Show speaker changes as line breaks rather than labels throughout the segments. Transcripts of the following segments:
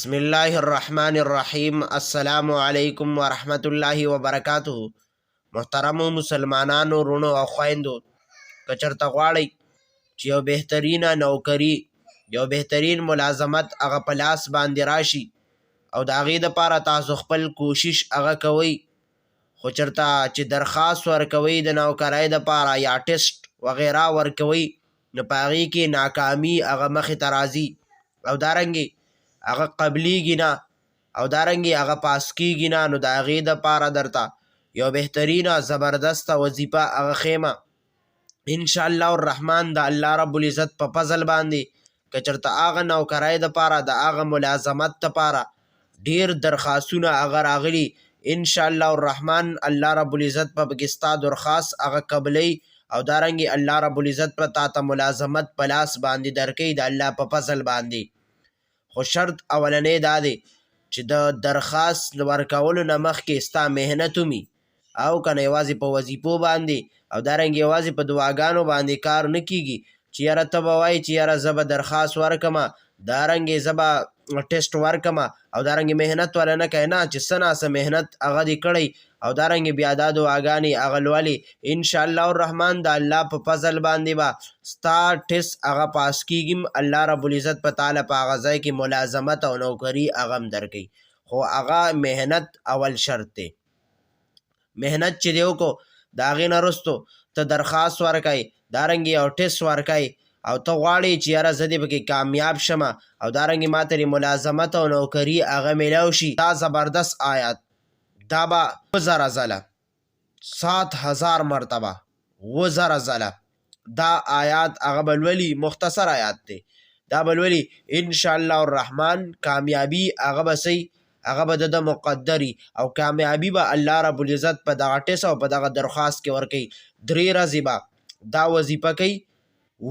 بسم الله الرحمن الرحیم. السلام علیکم ورحمت الله وبرکاتہ. محترمو مسلمانانو رونو او خويندو، کچرته غواړئ چې یو بهترینه نوکری، یو بهترین ملازمت هغه په لاس باندې راشي او د هغې دپاره تاسو خپل کوشش هغه کوئ، خو چرته چې درخواست ورکوئ د نوکرۍ دپاره یا ټسټ وغیره ورکوئ، نو په هغې کې ناکامي هغه مخې ته راځي او دارنګې هغه قبلیږي نه او دارنګې هغه پاس کیږي نه، نو د هغې دپاره درته یو بهترینه زبردسته وظیفه هغه ښیمه انشاءالله الرحمن د الله رب العزت په فضل باندې. که چېرته هغه نوکرۍ دپاره د هغه ملازمت دپاره ډېر درخواستونه هغه راغلي، انشاءالله الرحمن الله رب العزت په پکې ستا درخواست هغه قبلوي او دارنګې الله رب العزت په تا ته ملازمت په لاس باندې درکوي د الله په فضل باندې. خو شرط اولنی دا دی چې د درخواست ورکولو نه مخکې ستا محنت ومي او که نه یوازې په وظیفو باندې او دارنګې یوازې په دعاګانو باندې کار نه کیږي چې یاره ته به وایې چې یاره زه به درخواست ورکمه، دارنګې زه به ټسټ ورکمه او دارنګې محنت ولا نه کوې، نه چې څه ناسه محنت هغه دې کړی او دارنګې بیا دا دعاګانې هغه لولې، انشاءالله الرحمن د الله په فضل باندې به ستا ټسټ هغه پاس کیږي، الله رب العزت په تعالی په هغه ځای کې ملازمت او نوکري هغه هم درکوي. خو هغه محنت اول شرط دی. محنت چې دی وکړو د هغې نه وروستو ته درخواست ورکوې، دارنګې یو ټسټ ورکوې او ته غواړې چې یاره زه دې پکې کامیاب شمه او دارنګې ما ته ملازمت او نوکري هغه میلاو شي. دا زبردست آیات دا به 1000 ځله 7000 مرتبه 1000 ځله دا آیات هغه به لولي، مختصر آیات دی، دا به لولي انشاءالله الرحمن کامیابي هغه به صحیح هغه به د مقدري او کامیابي به الله رب العزت په دغه ټس او په دغه درخواست کې ورکوي. 3 ورځې به دا وظیفه کوي،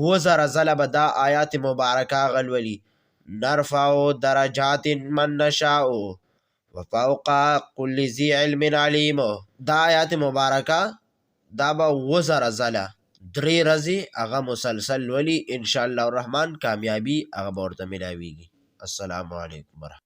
1000 ځله به دا آیات مبارکه هغه لولي. نرفع درجات من نشاء وفوق كل ذي علم علیم. دا آیات مبارکه دا به 1000 ځله 3 ورځې هغه مسلسل لولي، انشاءالله الرحمن کامیابي هغه به ورته میلاویږي. السلام علیکم ورحمت